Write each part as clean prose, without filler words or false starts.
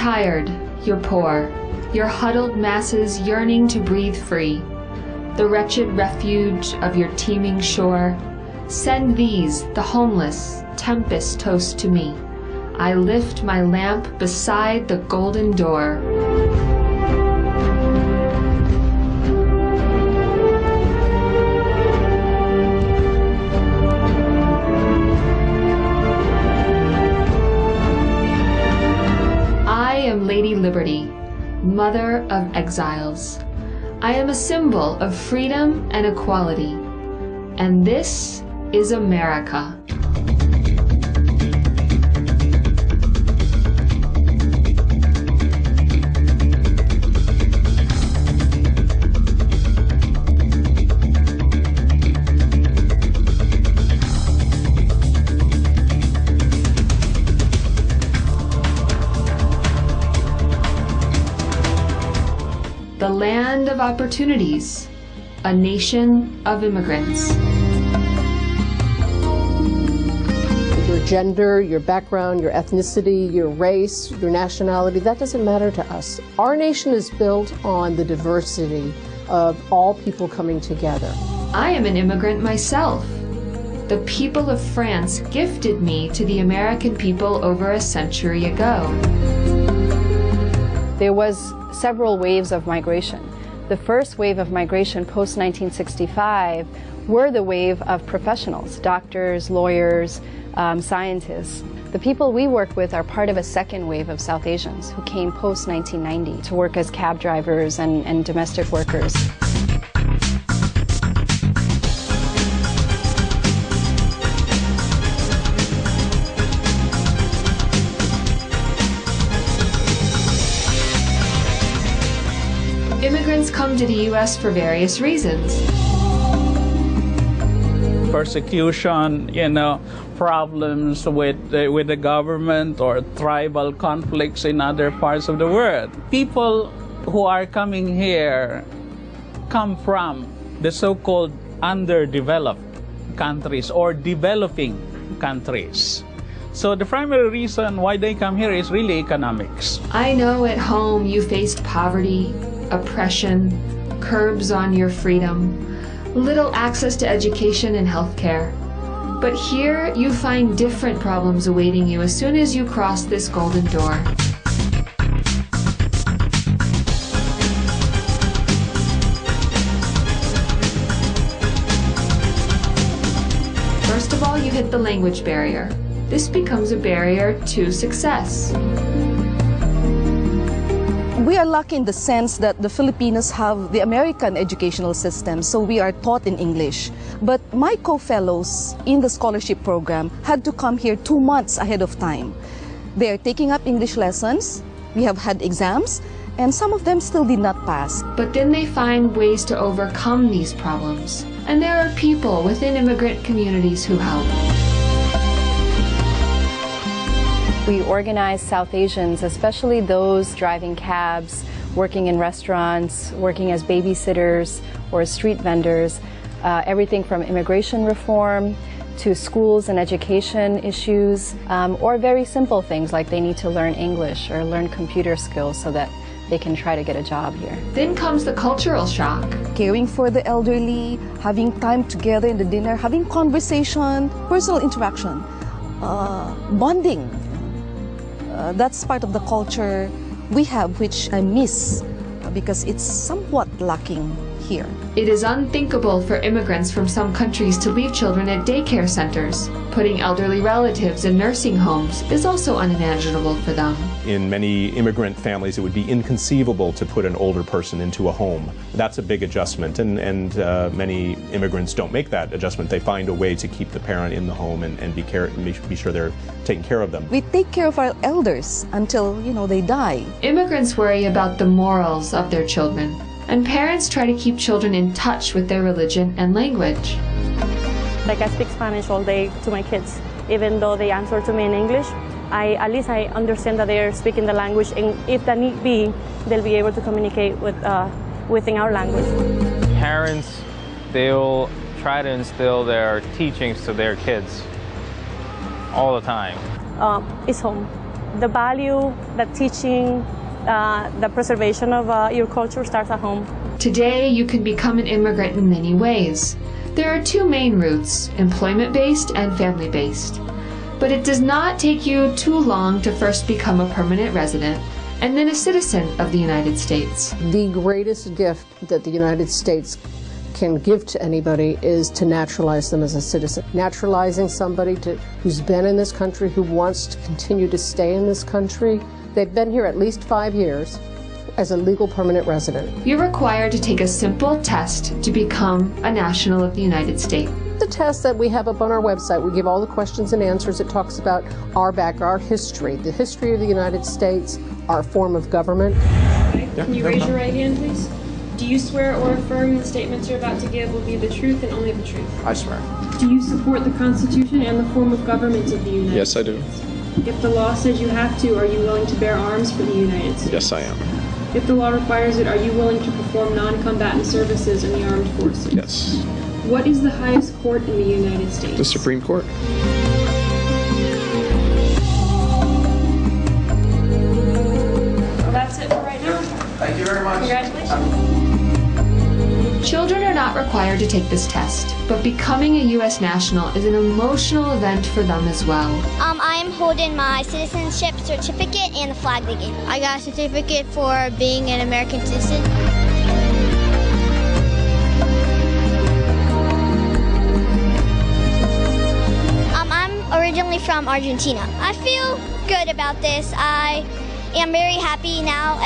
tired, you're poor, your huddled masses yearning to breathe free, the wretched refuge of your teeming shore, send these, the homeless, tempest toast to me. I lift my lamp beside the golden door. I am Lady Liberty, mother of exiles. I am a symbol of freedom and equality. And this is America. The land of opportunities, a nation of immigrants. Your gender, your background, your ethnicity, your race, your nationality, that doesn't matter to us. Our nation is built on the diversity of all people coming together. I am an immigrant myself. The people of France gifted me to the American people over a century ago. There was several waves of migration. The first wave of migration post-1965 were the wave of professionals, doctors, lawyers, scientists. The people we work with are part of a second wave of South Asians who came post-1990 to work as cab drivers and domestic workers. Immigrants come to the U.S. for various reasons. Persecution, problems with the government or tribal conflicts in other parts of the world. People who are coming here come from the so-called underdeveloped countries or developing countries. So the primary reason why they come here is really economics. I know at home you faced poverty, oppression, curbs on your freedom, little access to education and healthcare. But here you find different problems awaiting you as soon as you cross this golden door. First of all, you hit the language barrier. This becomes a barrier to success. We are lucky in the sense that the Filipinos have the American educational system, so we are taught in English. But my co-fellows in the scholarship program had to come here 2 months ahead of time. They are taking up English lessons, we have had exams, and some of them still did not pass. But then they find ways to overcome these problems. And there are people within immigrant communities who help. We organize South Asians, especially those driving cabs, working in restaurants, working as babysitters or street vendors, everything from immigration reform to schools and education issues, or very simple things like they need to learn English or learn computer skills so that they can try to get a job here. Then comes the cultural shock. Caring for the elderly, having time together in the dinner, having conversation, personal interaction, bonding. That's part of the culture we have, which I miss because it's somewhat lacking here. It is unthinkable for immigrants from some countries to leave children at daycare centers. Putting elderly relatives in nursing homes is also unimaginable for them. In many immigrant families, it would be inconceivable to put an older person into a home. That's a big adjustment, and many immigrants don't make that adjustment. They find a way to keep the parent in the home and be sure they're taking care of them. We take care of our elders until, they die. Immigrants worry about the morals of their children, and parents try to keep children in touch with their religion and language. Like I speak Spanish all day to my kids, even though they answer to me in English. At least I understand that they are speaking the language, and if that need be, they'll be able to communicate within our language. Parents, they'll try to instill their teachings to their kids all the time. It's home. the value, the teaching, the preservation of your culture starts at home. Today, you can become an immigrant in many ways. There are two main routes, employment-based and family-based. But it does not take you too long to first become a permanent resident and then a citizen of the United States. The greatest gift that the United States can give to anybody is to naturalize them as a citizen. Naturalizing somebody who's been in this country, who wants to continue to stay in this country, they've been here at least 5 years, as a legal permanent resident. You're required to take a simple test to become a national of the United States. The test that we have up on our website, we give all the questions and answers. It talks about our background, our history, the history of the United States, our form of government. Okay. Can you raise your right hand, please? Do you swear or affirm the statements you're about to give will be the truth and only the truth? I swear. Do you support the Constitution and the form of government of the United States? Yes, I do. If the law says you have to, are you willing to bear arms for the United States? Yes, I am. If the law requires it, are you willing to perform non-combatant services in the armed forces? Yes. What is the highest court in the United States? The Supreme Court. Well, that's it for right now. Thank you very much. Congratulations. Children are not required to take this test, but becoming a U.S. national is an emotional event for them as well. I'm holding my citizenship certificate and the flag they gave me. I got a certificate for being an American citizen. I'm originally from Argentina. I feel good about this. I am very happy now.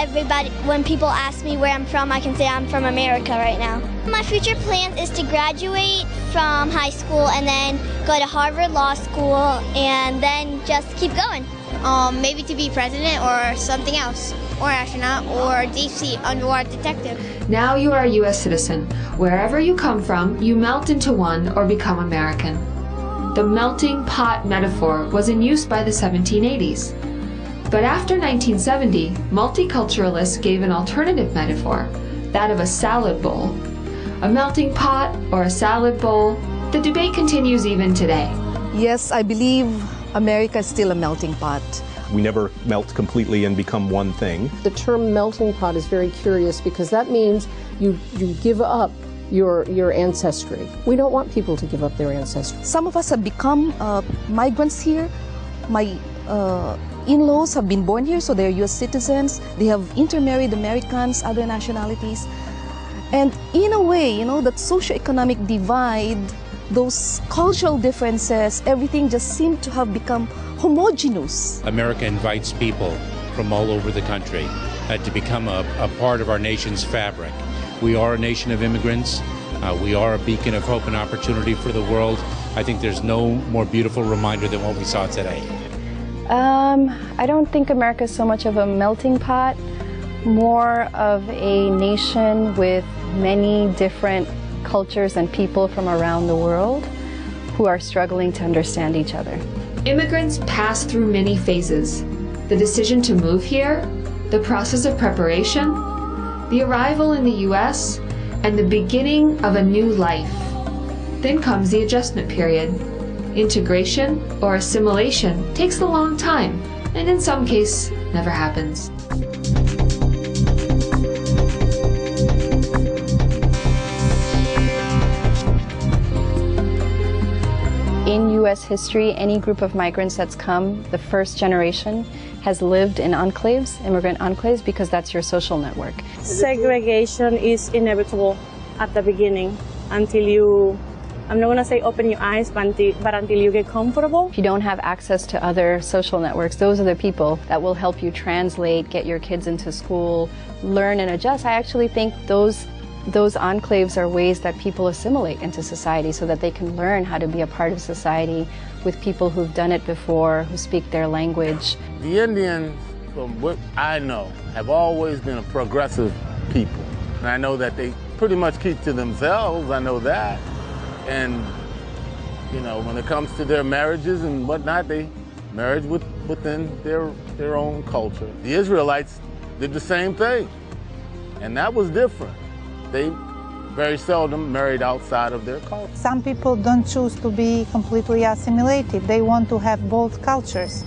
When people ask me where I'm from, I can say I'm from America right now. My future plan is to graduate from high school and then go to Harvard Law School and then just keep going. Maybe to be president or something else, or astronaut, or deep-sea underwater detective. Now you are a U.S. citizen. Wherever you come from, you melt into one or become American. The melting pot metaphor was in use by the 1780s. But after 1970, multiculturalists gave an alternative metaphor, that of a salad bowl. A melting pot or a salad bowl, the debate continues even today. Yes, I believe America is still a melting pot. We never melt completely and become one thing. The term melting pot is very curious because that means you give up your ancestry. We don't want people to give up their ancestry. Some of us have become migrants here. My in-laws have been born here, so they're U.S. citizens. They have intermarried Americans, other nationalities. And in a way, you know, that socioeconomic divide, those cultural differences, everything just seemed to have become homogeneous. America invites people from all over the country to become a part of our nation's fabric. We are a nation of immigrants. We are a beacon of hope and opportunity for the world. I think there's no more beautiful reminder than what we saw today. I don't think America is so much of a melting pot, more of a nation with many different cultures and people from around the world who are struggling to understand each other. Immigrants pass through many phases. The decision to move here, the process of preparation, the arrival in the U.S., and the beginning of a new life. Then comes the adjustment period. Integration or assimilation takes a long time, and in some cases, never happens. In U.S. history, any group of migrants that's come, the first generation, has lived in enclaves, immigrant enclaves, because that's your social network. Segregation is inevitable at the beginning until you, I'm not going to say open your eyes, but until you get comfortable. If you don't have access to other social networks, those are the people that will help you translate, get your kids into school, learn and adjust. I actually think those enclaves are ways that people assimilate into society so that they can learn how to be a part of society with people who've done it before, who speak their language. The Indians, from what I know, have always been a progressive people. And I know that they pretty much keep to themselves, I know that. And, you know, when it comes to their marriages and whatnot, they marriage within their own culture. The Israelites did the same thing, and that was different. They very seldom married outside of their culture. Some people don't choose to be completely assimilated. They want to have both cultures.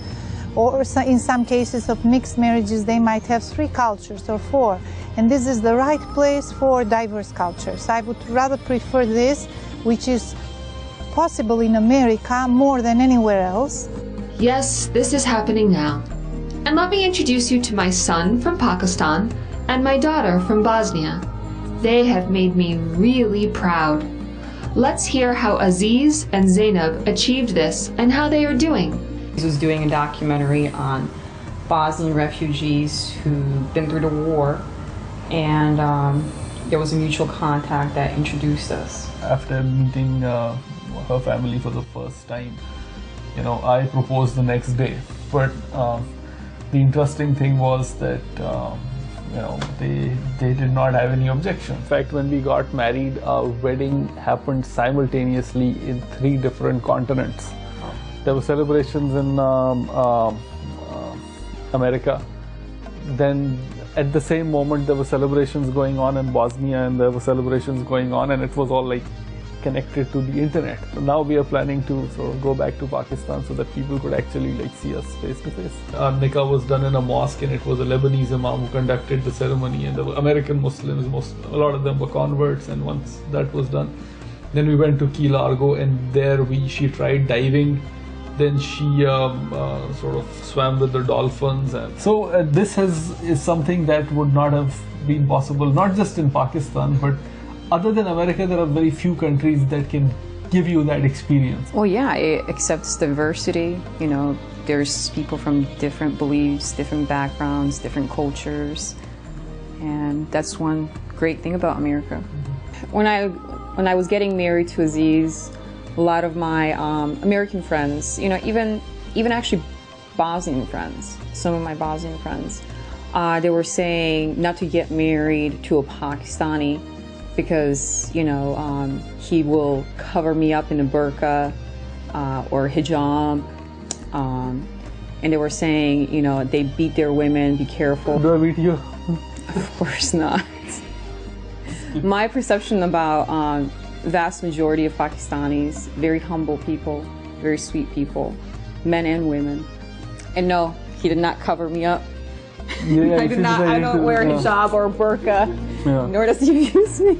or in some cases of mixed marriages, they might have 3 cultures or 4. And this is the right place for diverse cultures. I would rather prefer this, which is possible in America more than anywhere else. Yes, this is happening now. And let me introduce you to my son from Pakistan and my daughter from Bosnia. They have made me really proud. Let's hear how Aziz and Zainab achieved this and how they are doing. I was doing a documentary on Bosnian refugees who've been through the war, and there was a mutual contact that introduced us. After meeting her family for the first time, I proposed the next day. But the interesting thing was that they did not have any objection. In fact, when we got married, our wedding happened simultaneously in 3 different continents. There were celebrations in America. Then at the same moment there were celebrations going on in Bosnia, and there were celebrations going on, and it was all like connected to the internet. So now we are planning to sort of go back to Pakistan so that people could actually see us face to face. Our nikah was done in a mosque, and it was a Lebanese imam who conducted the ceremony, and there were American Muslims, a lot of them were converts. And once that was done, then we went to Key Largo, and there she tried diving. Then she sort of swam with the dolphins. And so this is something that would not have been possible, not just in Pakistan, but other than America, there are very few countries that can give you that experience. Well, yeah, it accepts diversity. There's people from different beliefs, different backgrounds, different cultures, and that's one great thing about America. When I was getting married to Aziz, a lot of my American friends, even actually Bosnian friends, some of my Bosnian friends, they were saying not to get married to a Pakistani because, he will cover me up in a burqa or hijab. And they were saying, they beat their women, be careful. Do I beat you? Of course not. My perception about vast majority of Pakistanis, very humble people, very sweet people, men and women. And no, he did not cover me up. Yeah, I don't wear a hijab or a burqa, nor does he abuse me.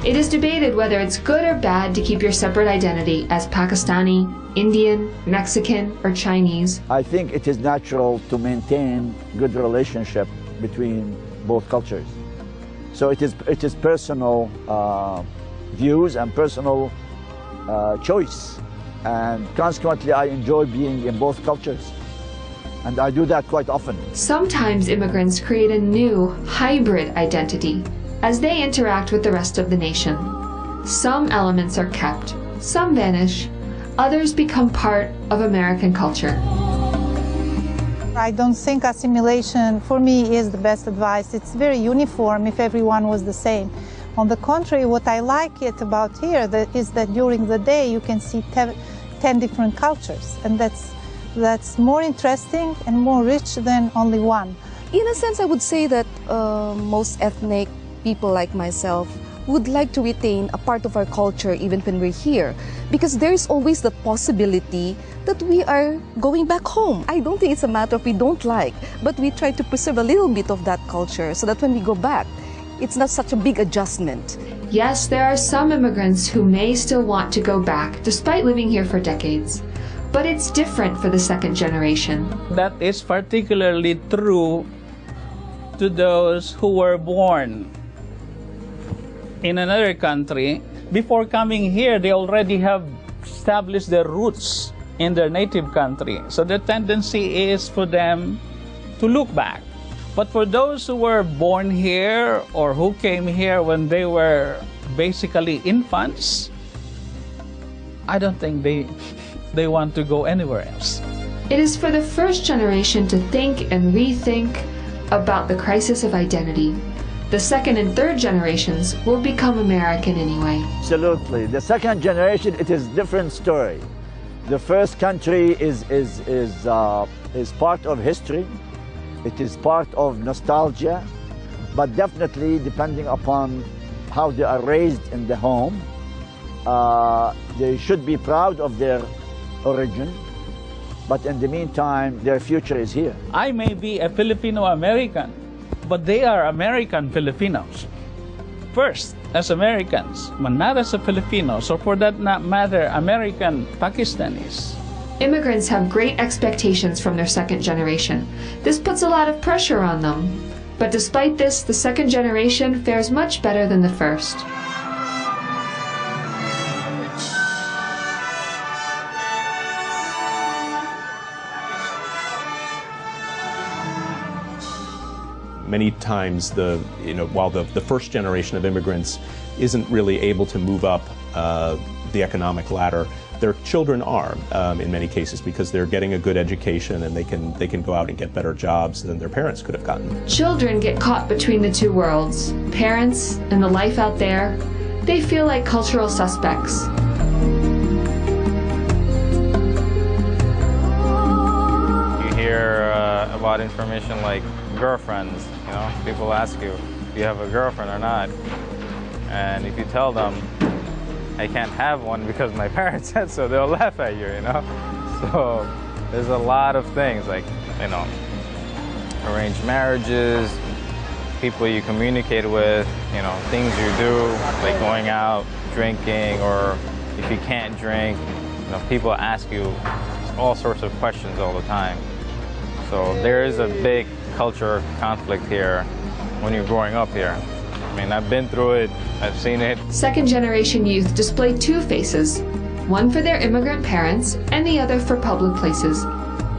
It is debated whether it's good or bad to keep your separate identity as Pakistani, Indian, Mexican, or Chinese. I think it is natural to maintain good relationship between both cultures. So it is personal views and personal choice, and consequently I enjoy being in both cultures, and I do that quite often. Sometimes immigrants create a new hybrid identity as they interact with the rest of the nation. Some elements are kept, some vanish, others become part of American culture. I don't think assimilation, for me, is the best advice. It's very uniform if everyone was the same. On the contrary, what I like it about here is that during the day you can see 10 different cultures, and that's more interesting and more rich than only one. In a sense, I would say that most ethnic people like myself would like to retain a part of our culture even when we're here, because there's always the possibility that we are going back home. I don't think it's a matter of we don't like, but we try to preserve a little bit of that culture so that when we go back, it's not such a big adjustment. Yes, there are some immigrants who may still want to go back despite living here for decades, but it's different for the second generation. That is particularly true to those who were born in another country. Before coming here, they already have established their roots in their native country. So the tendency is for them to look back. But for those who were born here or who came here when they were basically infants, I don't think they want to go anywhere else. It is for the first generation to think and rethink about the crisis of identity. The second and third generations will become American anyway. Absolutely. The second generation, it is a different story. The first country is part of history. It is part of nostalgia, but definitely depending upon how they are raised in the home, they should be proud of their origin, but in the meantime, their future is here. I may be a Filipino-American, but they are American Filipinos. First, as Americans, but not as a Filipinos, or for that matter, American Pakistanis. Immigrants have great expectations from their second generation. This puts a lot of pressure on them. But despite this, the second generation fares much better than the first. Many times, while the first generation of immigrants isn't really able to move up the economic ladder, their children are in many cases, because they're getting a good education and they can go out and get better jobs than their parents could have gotten. Children get caught between the two worlds. Parents and the life out there, they feel like cultural suspects. You hear about information like girlfriends, you know, people ask you, do you have a girlfriend or not? And if you tell them, I can't have one because my parents said so, they'll laugh at you, you know? So there's a lot of things like, you know, arranged marriages, people you communicate with, you know, things you do, like going out, drinking, or if you can't drink, you know, people ask you all sorts of questions all the time. So there is a big culture conflict here when you're growing up here. I mean, I've been through it, I've seen it. Second generation youth display two faces, one for their immigrant parents and the other for public places.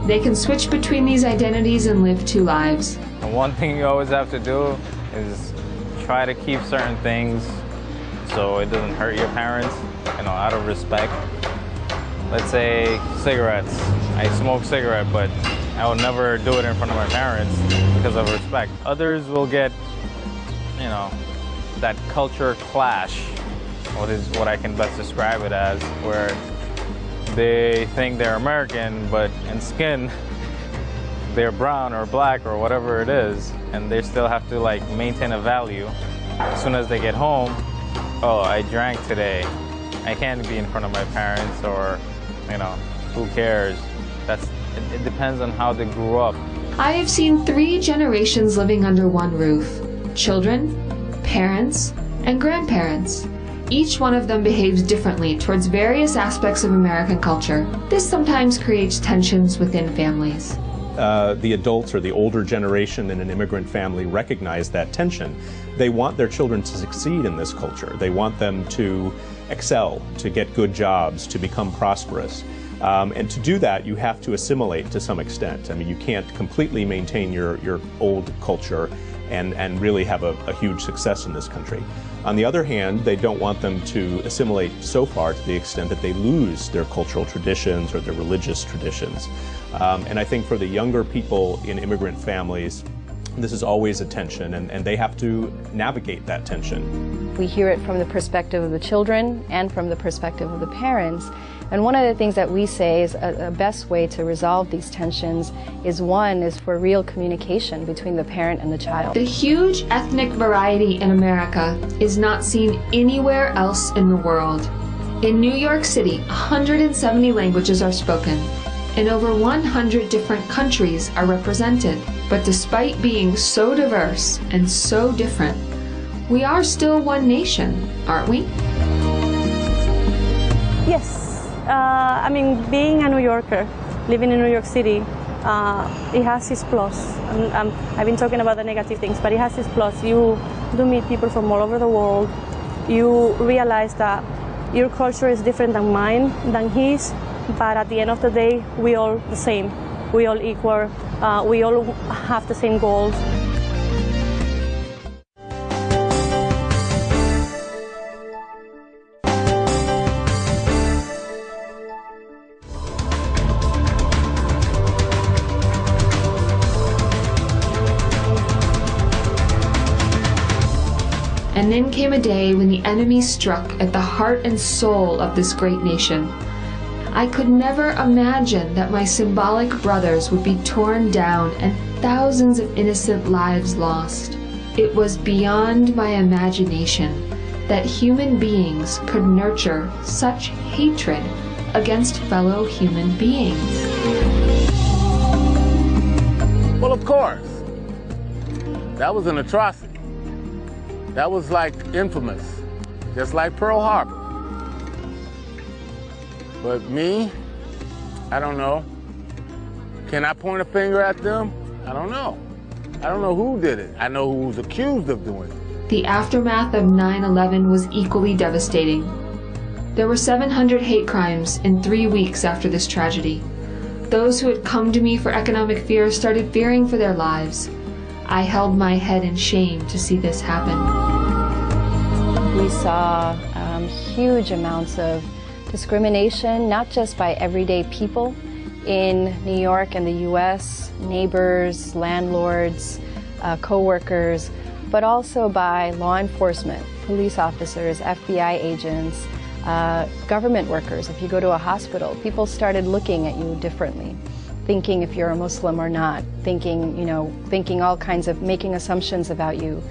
They can switch between these identities and live two lives. And one thing you always have to do is try to keep certain things so it doesn't hurt your parents, you know, out of respect. Let's say cigarettes. I smoke cigarette, but I will never do it in front of my parents because of respect. Others will get, you know, that culture clash, what I can best describe it as, where they think they're American, but in skin, they're brown or black or whatever it is, and they still have to like maintain a value. As soon as they get home, oh, I drank today. I can't be in front of my parents, or, you know, who cares? It depends on how they grew up. I have seen 3 generations living under one roof: children, parents, and grandparents. Each one of them behaves differently towards various aspects of American culture. This sometimes creates tensions within families. The adults or the older generation in an immigrant family recognize that tension. They want their children to succeed in this culture. They want them to excel, to get good jobs, to become prosperous. And to do that, you have to assimilate to some extent. I mean, you can't completely maintain your old culture and really have a huge success in this country. On the other hand, they don't want them to assimilate so far to the extent that they lose their cultural traditions or their religious traditions. And I think for the younger people in immigrant families, this is always a tension, and they have to navigate that tension. We hear it from the perspective of the children and from the perspective of the parents. And one of the things that we say is a best way to resolve these tensions is for real communication between the parent and the child. The huge ethnic variety in America is not seen anywhere else in the world. In New York City, 170 languages are spoken, and over 100 different countries are represented. But despite being so diverse and so different, we are still one nation, aren't we? Yes. I mean, being a New Yorker, living in New York City, it has its plus. I've been talking about the negative things, but it has its plus. You do meet people from all over the world. You realize that your culture is different than mine, than his, but at the end of the day, we all the same. We all equal. We all have the same goals. And then came a day when the enemy struck at the heart and soul of this great nation. I could never imagine that my symbolic brothers would be torn down and thousands of innocent lives lost. It was beyond my imagination that human beings could nurture such hatred against fellow human beings. Well, of course. That was an atrocity. That was like infamous, just like Pearl Harbor. But me, I don't know. Can I point a finger at them? I don't know. I don't know who did it. I know who was accused of doing it. The aftermath of 9/11 was equally devastating. There were 700 hate crimes in 3 weeks after this tragedy. Those who had come to me for economic fear started fearing for their lives. I held my head in shame to see this happen. We saw huge amounts of discrimination, not just by everyday people in New York and the US, neighbors, landlords, co-workers, but also by law enforcement, police officers, FBI agents, government workers. If you go to a hospital, people started looking at you differently, thinking if you're a Muslim or not, thinking all kinds of, making assumptions about you.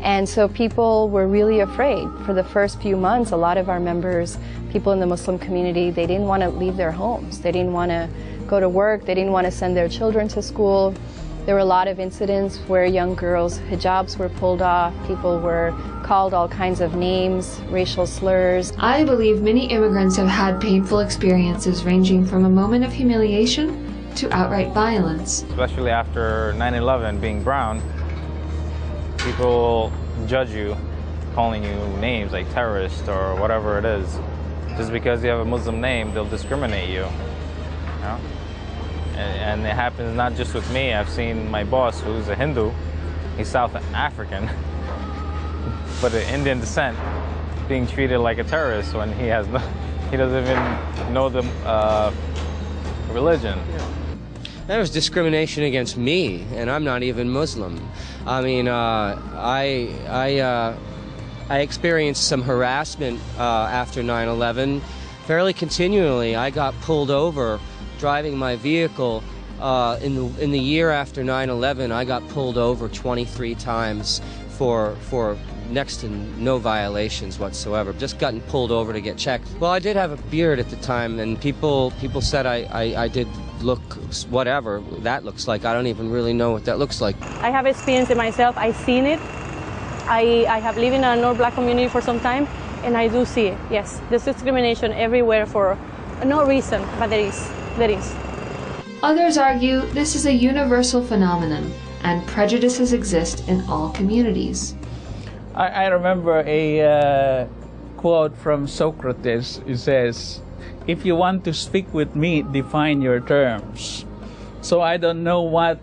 And so people were really afraid. For the first few months, a lot of our members, people in the Muslim community, they didn't want to leave their homes. They didn't want to go to work. They didn't want to send their children to school. There were a lot of incidents where young girls' hijabs were pulled off. People were called all kinds of names, racial slurs. I believe many immigrants have had painful experiences ranging from a moment of humiliation to outright violence. Especially after 9/11, being brown, people judge you, calling you names like terrorist or whatever it is. Just because you have a Muslim name, they'll discriminate you. You know? And it happens not just with me. I've seen my boss, who's a Hindu, he's South African, but of Indian descent, being treated like a terrorist when he doesn't even know the religion. That was discrimination against me, and I'm not even Muslim. I mean, I experienced some harassment after 9/11 fairly continually. I got pulled over driving my vehicle. In the year after 9/11, I got pulled over 23 times for next to no violations whatsoever. Just gotten pulled over to get checked. Well, I did have a beard at the time, and people said I did look whatever that looks like. I don't even really know what that looks like. I have experienced it myself. I've seen it. I have lived in a non-black community for some time, and I do see it. Yes, there's discrimination everywhere for no reason, but there is. Others argue this is a universal phenomenon, and prejudices exist in all communities. I remember a quote from Socrates. It says, "If you want to speak with me, define your terms." So I don't know what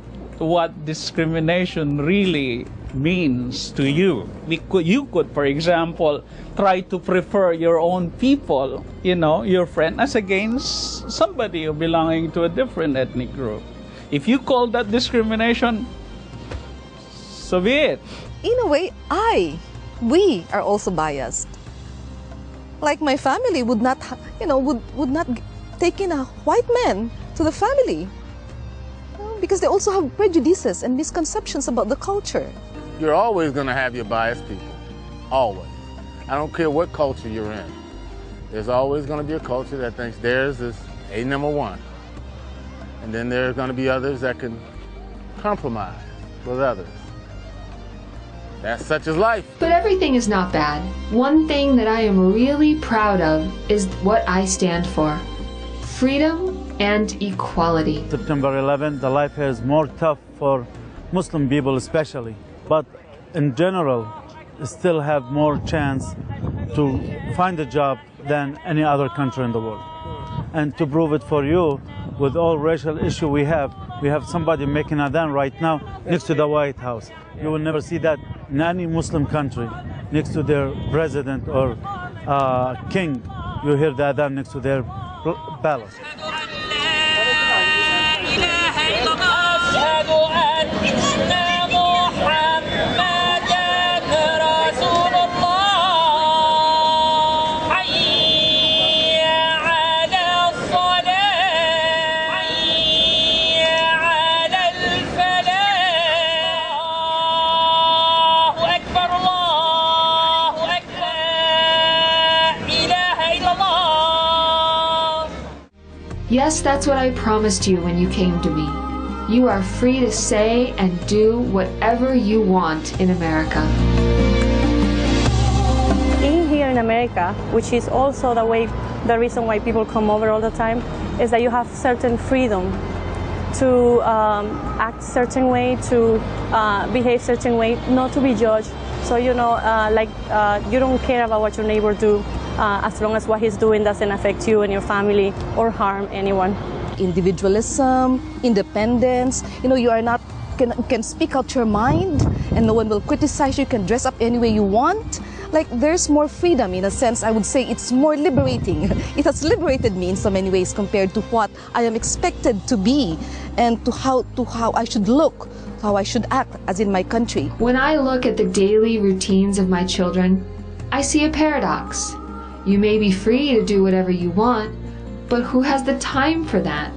discrimination really means to you. You could, for example, try to prefer your own people, your friend, as against somebody belonging to a different ethnic group. If you call that discrimination, so be it. In a way, we are also biased. Like my family would not, would not take in a white man to the family, because they also have prejudices and misconceptions about the culture. You're always going to have your biased people, always. I don't care what culture you're in. There's always going to be a culture that thinks theirs is a number one. And then there's going to be others that can compromise with others. That's such as life. But everything is not bad. One thing that I am really proud of is what I stand for: freedom and equality. September 11th, the life is more tough for Muslim people especially. But in general, still have more chance to find a job than any other country in the world. And to prove it for you, with all racial issue we have somebody making adhan right now next to the White House. You will never see that in any Muslim country, next to their president or king. You hear the adhan next to their palace. Yes, that's what I promised you when you came to me. You are free to say and do whatever you want in America. Being here in America, which is also the reason why people come over all the time, is that you have certain freedom to act certain way, to behave certain way, not to be judged. So you know, you don't care about what your neighbor do, as long as what he's doing doesn't affect you and your family or harm anyone. Individualism, independence, you know, you are not can speak out your mind and no one will criticize you, you can dress up any way you want. Like, there's more freedom in a sense. I would say it's more liberating. It has liberated me in so many ways compared to what I am expected to be and to how I should look, how I should act as in my country. When I look at the daily routines of my children, I see a paradox. You may be free to do whatever you want, but who has the time for that?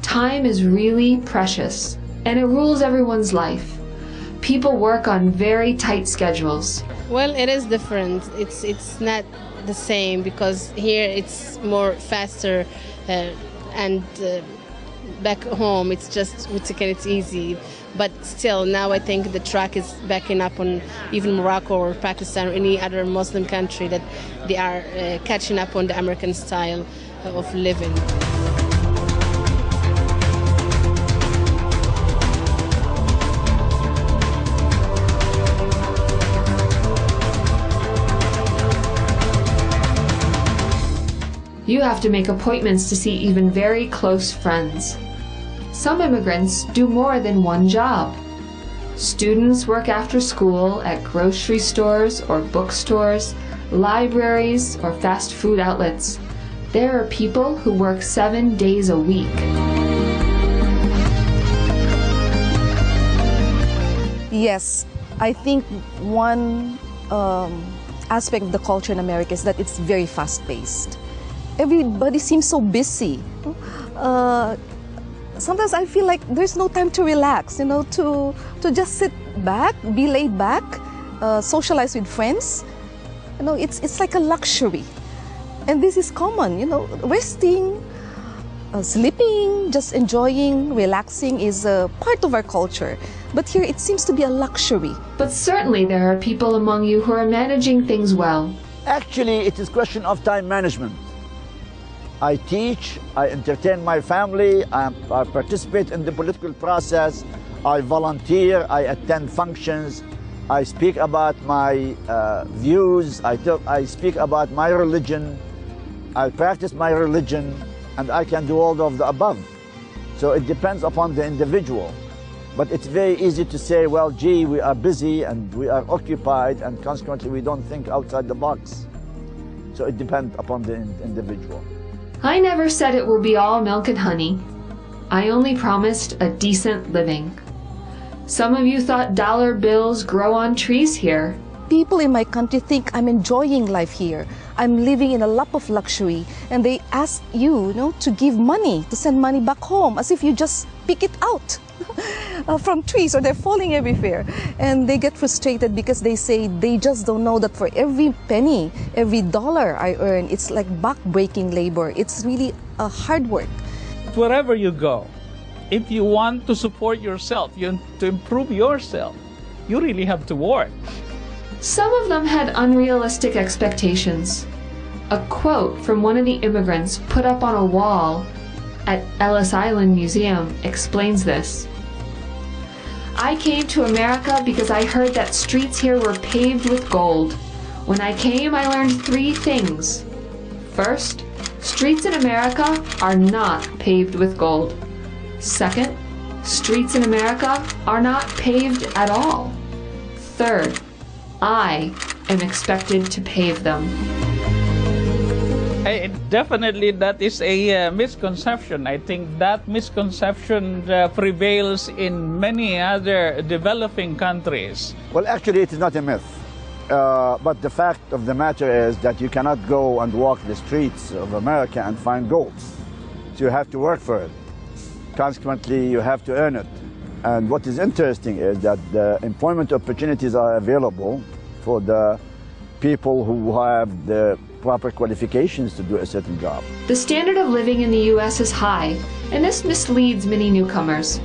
Time is really precious, and it rules everyone's life. People work on very tight schedules. Well, it is different. It's not the same because here it's more faster, and back home it's just it's easy. But still, now I think the track is backing up on even Morocco or Pakistan or any other Muslim country, that they are catching up on the American style of living. You have to make appointments to see even very close friends. Some immigrants do more than one job. Students work after school at grocery stores or bookstores, libraries, or fast food outlets. There are people who work 7 days a week. Yes, I think one aspect of the culture in America is that it's very fast-paced. Everybody seems so busy. Sometimes I feel like there's no time to relax, you know, to just sit back, be laid back, socialize with friends. You know, it's like a luxury. And this is common, you know, resting, sleeping, just enjoying, relaxing is a part of our culture. But here it seems to be a luxury. But certainly there are people among you who are managing things well. Actually, it is a question of time management. I teach, I entertain my family, I participate in the political process, I volunteer, I attend functions, I speak about my views, I speak about my religion, I practice my religion, and I can do all of the above. So it depends upon the individual. But it's very easy to say, well, gee, we are busy and we are occupied, and consequently we don't think outside the box. So it depends upon the individual. I never said it will be all milk and honey. I only promised a decent living. Some of you thought dollar bills grow on trees here. People in my country think I'm enjoying life here. I'm living in a lap of luxury, and they ask you, to give money, to send money back home, as if you just pick it out from trees, or they're falling everywhere. And they get frustrated because they say they just don't know that for every penny, every dollar I earn, it's like back-breaking labor. It's really a hard work. Wherever you go, if you want to support yourself, to improve yourself, you really have to work. Some of them had unrealistic expectations. A quote from one of the immigrants put up on a wall at Ellis Island Museum explains this. I came to America because I heard that streets here were paved with gold. When I came, I learned 3 things. First, streets in America are not paved with gold. Second, streets in America are not paved at all. Third, I am expected to pave them. Definitely that is a misconception. I think that misconception prevails in many other developing countries. Well, actually it is not a myth. But the fact of the matter is that you cannot go and walk the streets of America and find gold. So you have to work for it. Consequently, you have to earn it. And what is interesting is that the employment opportunities are available for the people who have the proper qualifications to do a certain job. The standard of living in the U.S. is high, and this misleads many newcomers.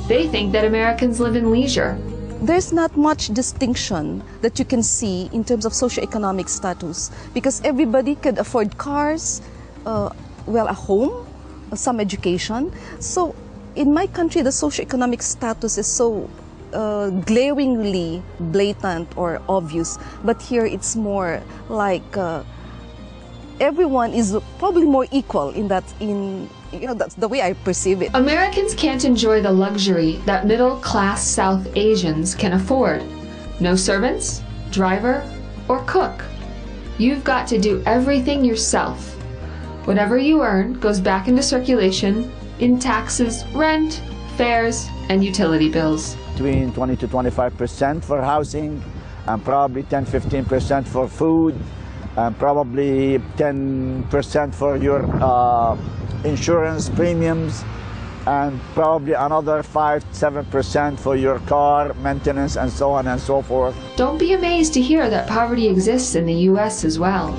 They think that Americans live in leisure. There's not much distinction that you can see in terms of socioeconomic status because everybody can afford cars, a home, some education. So in my country, the socioeconomic status is so glaringly blatant or obvious, but here it's more like everyone is probably more equal that's the way I perceive it. Americans can't enjoy the luxury that middle-class South Asians can afford. No servants, driver, or cook. You've got to do everything yourself. Whatever you earn goes back into circulation in taxes, rent, fares, and utility bills. Between 20 to 25% for housing, and probably 10-15% for food, and probably 10% for your insurance premiums, and probably another 5-7% for your car maintenance, and so on and so forth. Don't be amazed to hear that poverty exists in the U.S. as well.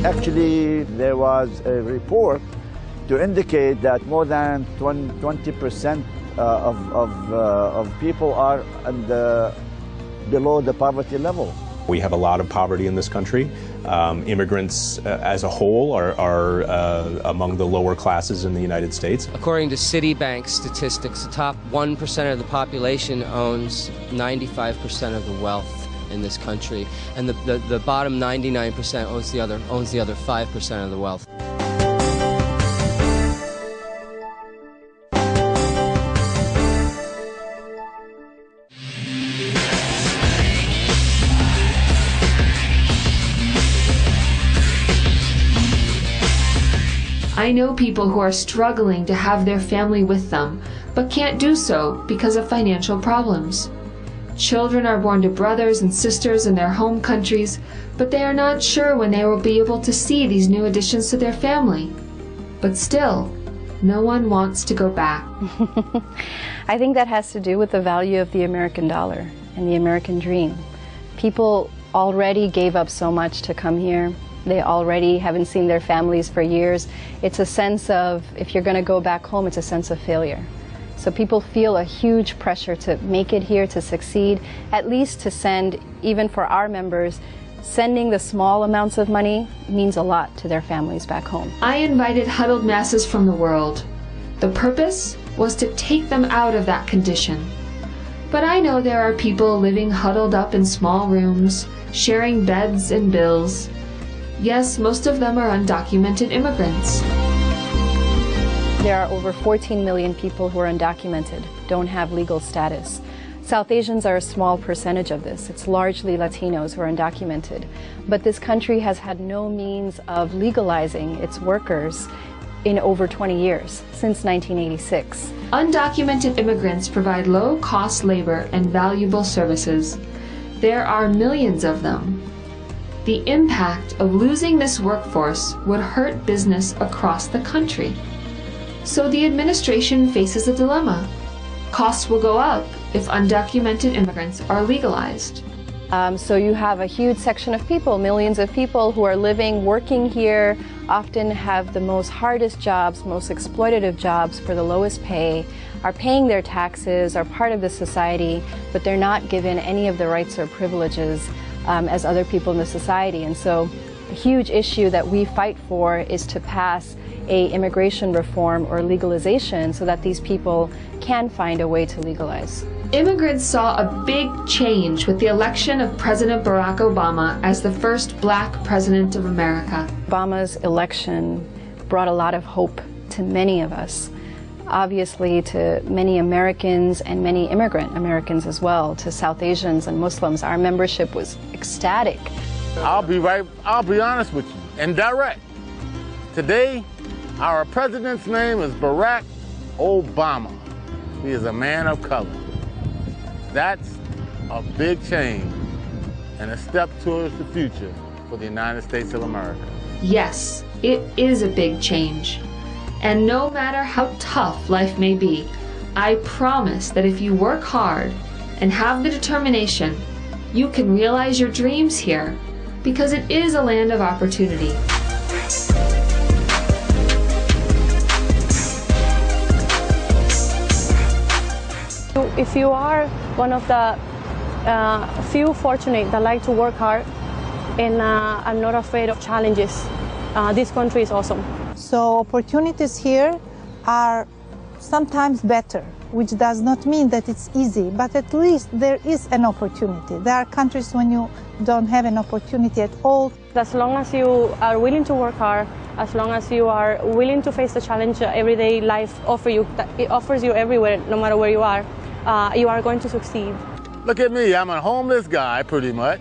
Actually, there was a report to indicate that more than 20% of people are below the poverty level. We have a lot of poverty in this country. Immigrants as a whole are among the lower classes in the United States. According to Citibank statistics, the top 1% of the population owns 95% of the wealth in this country, and the bottom 99% owns the other 5% of the wealth. I know people who are struggling to have their family with them, but can't do so because of financial problems. Children are born to brothers and sisters in their home countries, but they are not sure when they will be able to see these new additions to their family. But still, no one wants to go back. I think that has to do with the value of the American dollar and the American dream. People already gave up so much to come here. They already haven't seen their families for years. It's a sense of, if you're going to go back home, it's a sense of failure. So people feel a huge pressure to make it here, to succeed, at least to send, even for our members, sending the small amounts of money means a lot to their families back home. I invited huddled masses from the world. The purpose was to take them out of that condition. But I know there are people living huddled up in small rooms, sharing beds and bills. Yes, most of them are undocumented immigrants. There are over 14 million people who are undocumented, don't have legal status. South Asians are a small percentage of this. It's largely Latinos who are undocumented. But this country has had no means of legalizing its workers in over 20 years, since 1986. Undocumented immigrants provide low-cost labor and valuable services. There are millions of them. The impact of losing this workforce would hurt business across the country. So the administration faces a dilemma. Costs will go up if undocumented immigrants are legalized. So you have a huge section of people, millions of people who are living, working here, often have the most hardest jobs, most exploitative jobs for the lowest pay, are paying their taxes, are part of the society, but they're not given any of the rights or privileges as other people in the society. And so a huge issue that we fight for is to pass a immigration reform or legalization so that these people can find a way to legalize. Immigrants saw a big change with the election of President Barack Obama as the first black president of America. Obama's election brought a lot of hope to many of us. Obviously to many Americans and many immigrant Americans as well, to South Asians and Muslims. Our membership was ecstatic. I'll be honest with you and direct. Today, our president's name is Barack Obama. He is a man of color. That's a big change and a step towards the future for the United States of America. Yes, it is a big change. And no matter how tough life may be, I promise that if you work hard and have the determination, you can realize your dreams here, because it is a land of opportunity. If you are one of the few fortunate that like to work hard and I'm not afraid of challenges, this country is awesome. So opportunities here are sometimes better, which does not mean that it's easy, but at least there is an opportunity. There are countries when you don't have an opportunity at all. As long as you are willing to work hard, as long as you are willing to face the challenge everyday life offers you everywhere, no matter where you are going to succeed. Look at me, I'm a homeless guy pretty much.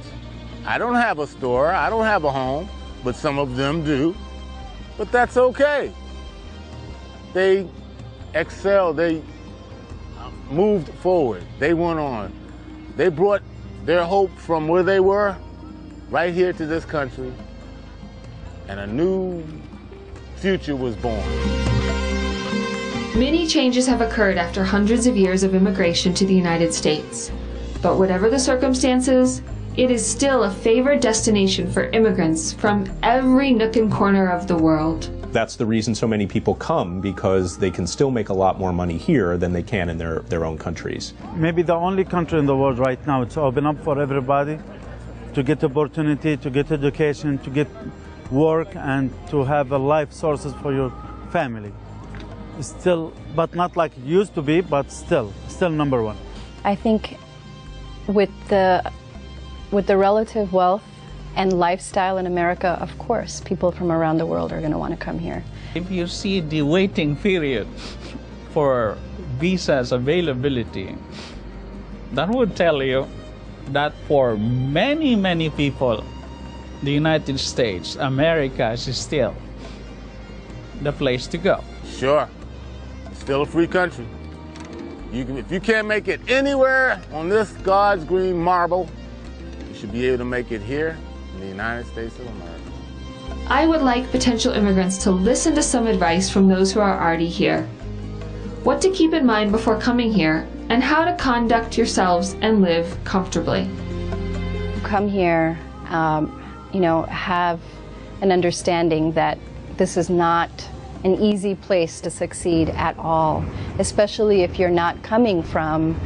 I don't have a store, I don't have a home, but some of them do. But that's okay. They excelled, they moved forward, they went on. They brought their hope from where they were right here to this country, and a new future was born. Many changes have occurred after hundreds of years of immigration to the United States. But whatever the circumstances, it is still a favored destination for immigrants from every nook and corner of the world. That's the reason so many people come, because they can still make a lot more money here than they can in their own countries. Maybe the only country in the world right now it's open up for everybody to get opportunity, to get education, to get work, and to have a life sources for your family. Still, but not like it used to be, but still number one. I think with the relative wealth and lifestyle in America, of course, people from around the world are going to want to come here. If you see the waiting period for visas availability, that would tell you that for many, many people, the United States, America is still the place to go. Sure, it's still a free country. If you can't make it anywhere on this God's green marble, you should be able to make it here in the United States of America. I would like potential immigrants to listen to some advice from those who are already here. What to keep in mind before coming here, and how to conduct yourselves and live comfortably. Come here, have an understanding that this is not an easy place to succeed at all, especially if you're not coming from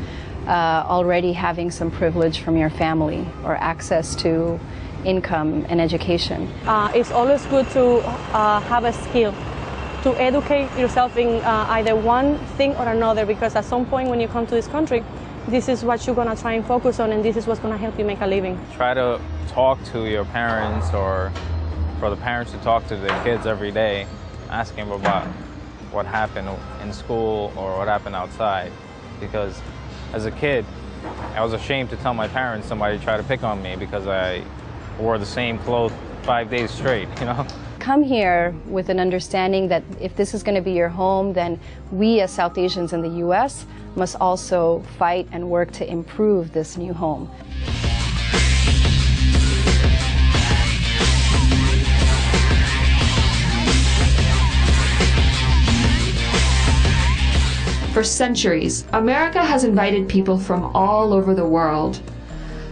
already having some privilege from your family or access to income and education. It's always good to have a skill, to educate yourself in either one thing or another, because at some point when you come to this country, this is what you're going to try and focus on, and this is what's going to help you make a living. Try to talk to your parents, or for the parents to talk to their kids every day, asking them about what happened in school or what happened outside. Because as a kid, I was ashamed to tell my parents somebody tried to pick on me because I wore the same clothes 5 days straight, Come here with an understanding that if this is going to be your home, then we as South Asians in the U.S. must also fight and work to improve this new home. For centuries, America has invited people from all over the world.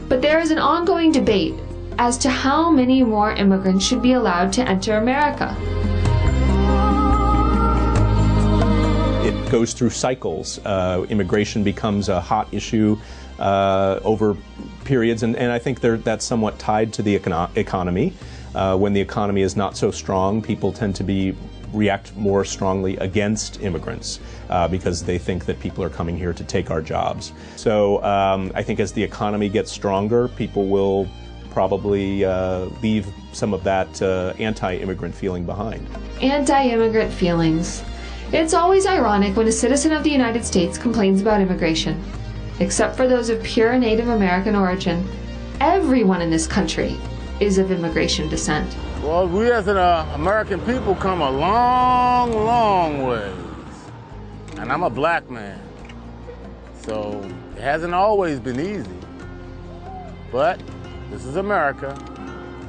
But there is an ongoing debate as to how many more immigrants should be allowed to enter America. It goes through cycles. Immigration becomes a hot issue over periods, and I think that's somewhat tied to the economy. When the economy is not so strong, people tend to react more strongly against immigrants because they think that people are coming here to take our jobs. So I think as the economy gets stronger, people will probably leave some of that anti-immigrant feeling behind. Anti-immigrant feelings. It's always ironic when a citizen of the United States complains about immigration. Except for those of pure Native American origin, everyone in this country is of immigration descent. Well, we as an American people come a long, long ways. And I'm a black man, so it hasn't always been easy. But this is America,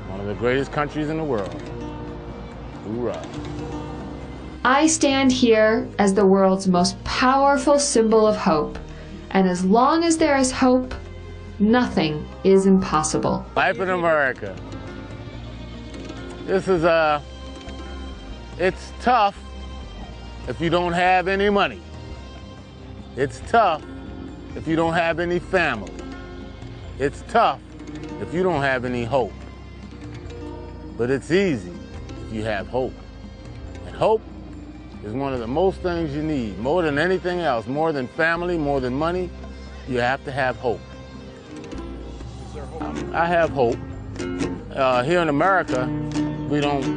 one of the greatest countries in the world. Hoorah. I stand here as the world's most powerful symbol of hope. And as long as there is hope, nothing is impossible. Life in America. It's tough if you don't have any money. It's tough if you don't have any family. It's tough if you don't have any hope. But it's easy if you have hope. And hope is one of the most things you need, more than anything else, more than family, more than money. You have to have hope. I have hope. Here in America, we don't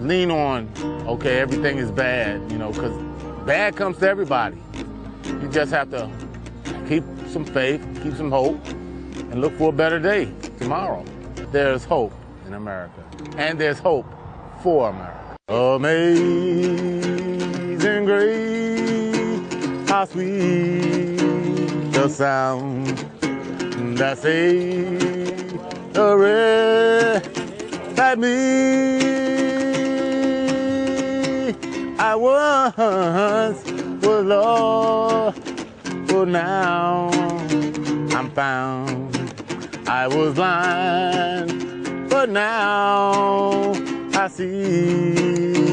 lean on, okay, everything is bad, you know, because bad comes to everybody. You just have to keep some faith, keep some hope, and look for a better day tomorrow. There's hope in America, and there's hope for America. Amazing grace, how sweet the sound that saved a wretch like me. I once was lost, but now I'm found. I was blind, but now I see.